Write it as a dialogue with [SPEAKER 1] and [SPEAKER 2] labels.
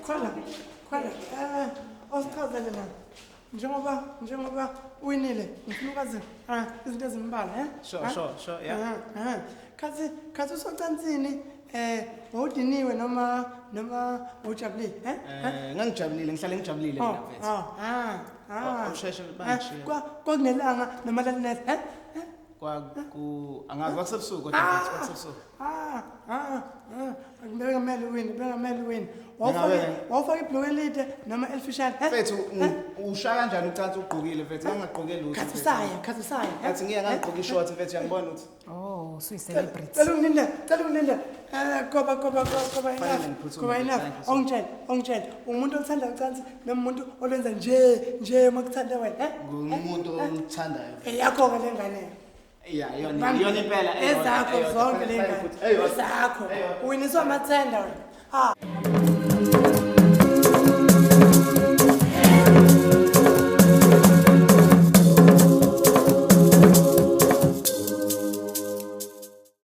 [SPEAKER 1] khwela osichazele la njengoba uyinile ngifuna ukwazi izinto ezimbalwa
[SPEAKER 2] Sure, yeah.
[SPEAKER 1] Khathi usocansini wawudiniwe noma ujabulile
[SPEAKER 2] Ngangijabulile, ngihlale ngijabulile mina mfethu. Usheshe bangishiya.
[SPEAKER 1] Kwakunelanga noma lalinethe
[SPEAKER 2] Angazi kwakusebusuku kodwa mfethu kwakusebusuku.
[SPEAKER 1] Bengamele wini. Wawufaka ibhluku elide noma elifishane
[SPEAKER 2] Mfethu ushaya kanjani ucansi ugqokile mfethu ngangagqoke lutho.
[SPEAKER 1] Khathi usaya
[SPEAKER 2] Athi ngiye ngagqoka ishort mfethu uyangibona uthi.
[SPEAKER 3] Oh, suyi-celebrity.
[SPEAKER 1] Cela ungilinde. Ngoba enough. Ongitshela. Umuntu othanda ucansi noma umuntu olwenza nje makuthanda wena
[SPEAKER 2] Ngumuntu ongithandayo.
[SPEAKER 1] Yakho-ke le ngane.
[SPEAKER 2] Yeah, yona impela.
[SPEAKER 1] Ezakho zonke le ngane. Ezakho. Uwiniswa amathenda wena.